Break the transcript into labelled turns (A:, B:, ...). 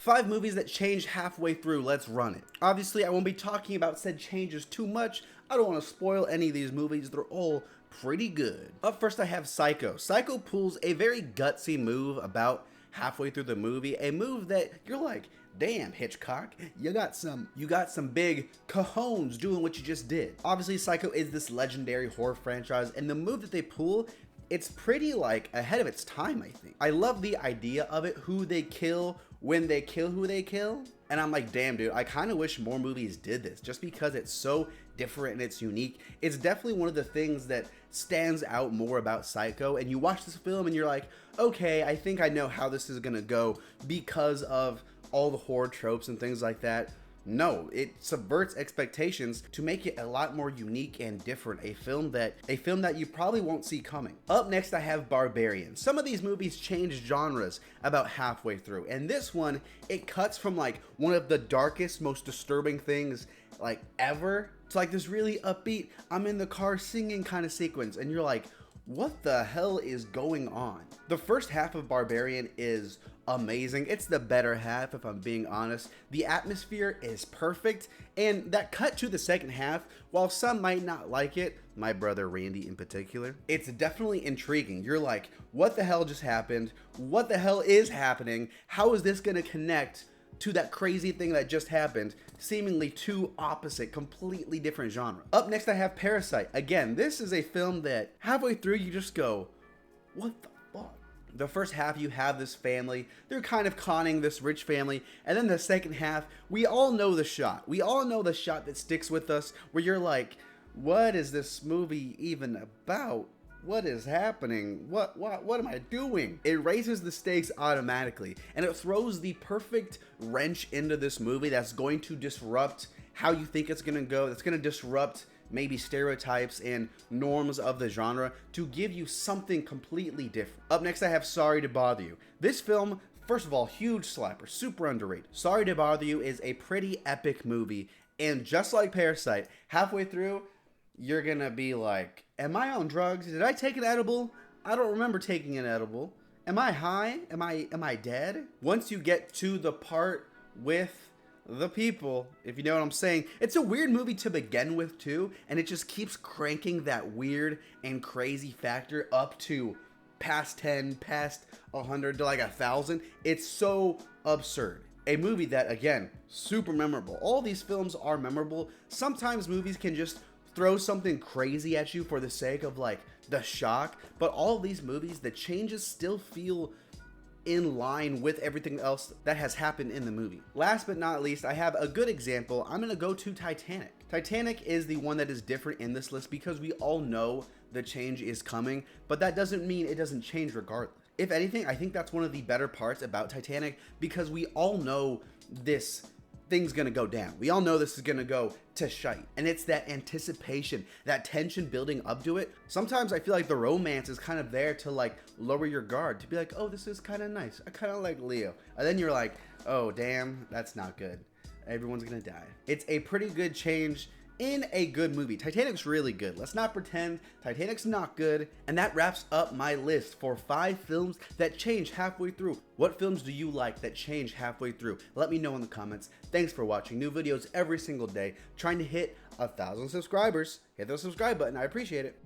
A: 5 movies that changed halfway through, let's run it. Obviously, I won't be talking about said changes too much. I don't want to spoil any of these movies, they're all pretty good. Up first I have Psycho. Psycho pulls a very gutsy move about halfway through the movie, a move that you're like, damn Hitchcock, you got some big cojones doing what you just did. Obviously Psycho is this legendary horror franchise, and the move that they pull, it's pretty like ahead of its time, I think. I love the idea of it, who they kill, when they kill who they kill. And I'm like, damn dude, I kind of wish more movies did this just because it's so different and it's unique. It's definitely one of the things that stands out more about Psycho. And you watch this film and you're like, okay, I think I know how this is gonna go because of all the horror tropes and things like that. No, it subverts expectations to make it a lot more unique and different. A film that you probably won't see coming. Up next, I have Barbarian. Some of these movies change genres about halfway through, and this one, it cuts from like one of the darkest, most disturbing things like ever to like this really upbeat, I'm in the car singing kind of sequence, and you're like, what the hell is going on? The first half of Barbarian is amazing. It's the better half, if I'm being honest. The atmosphere is perfect, and that cut to the second half, while some might not like it, my brother Randy in particular, it's definitely intriguing. You're like, what the hell just happened? What the hell is happening? How is this gonna connect to that crazy thing that just happened? Seemingly two opposite, completely different genres. Up next I have Parasite. Again, this is a film that halfway through you just go, what the fuck? The first half you have this family, they're kind of conning this rich family, and then the second half, we all know the shot. We all know the shot that sticks with us, where you're like, what is this movie even about? What is happening? What am I doing? It raises the stakes automatically, and it throws the perfect wrench into this movie that's going to disrupt how you think it's gonna go, that's gonna disrupt maybe stereotypes and norms of the genre to give you something completely different. Up next, I have Sorry to Bother You. This film, first of all, huge slapper, super underrated. Sorry to Bother You is a pretty epic movie, and just like Parasite, halfway through, you're gonna be like, am I on drugs? Did I take an edible? I don't remember taking an edible. Am I high? Am I dead? Once you get to the part with the people, if you know what I'm saying, it's a weird movie to begin with too, and it just keeps cranking that weird and crazy factor up to past 10, past 100 to like 1,000. It's so absurd. A movie that, again, super memorable. All these films are memorable. Sometimes movies can just throw something crazy at you for the sake of like the shock, but all of these movies, the changes still feel in line with everything else that has happened in the movie. Last but not least, I have a good example. I'm gonna go to Titanic. Titanic is the one that is different in this list because we all know the change is coming, but that doesn't mean it doesn't change regardless. If anything, I think that's one of the better parts about Titanic, because we all know this thing's gonna go down. We all know this is gonna go to shite. And it's that anticipation, that tension building up to it. Sometimes I feel like the romance is kind of there to like lower your guard, to be like, oh, this is kind of nice. I kind of like Leo. And then you're like, oh, damn, that's not good. Everyone's gonna die. It's a pretty good change in a good movie. Titanic's really good. Let's not pretend Titanic's not good. And that wraps up my list for 5 films that change halfway through. What films do you like that change halfway through? Let me know in the comments. Thanks for watching. New videos every single day. Trying to hit 1,000 subscribers. Hit the subscribe button. I appreciate it.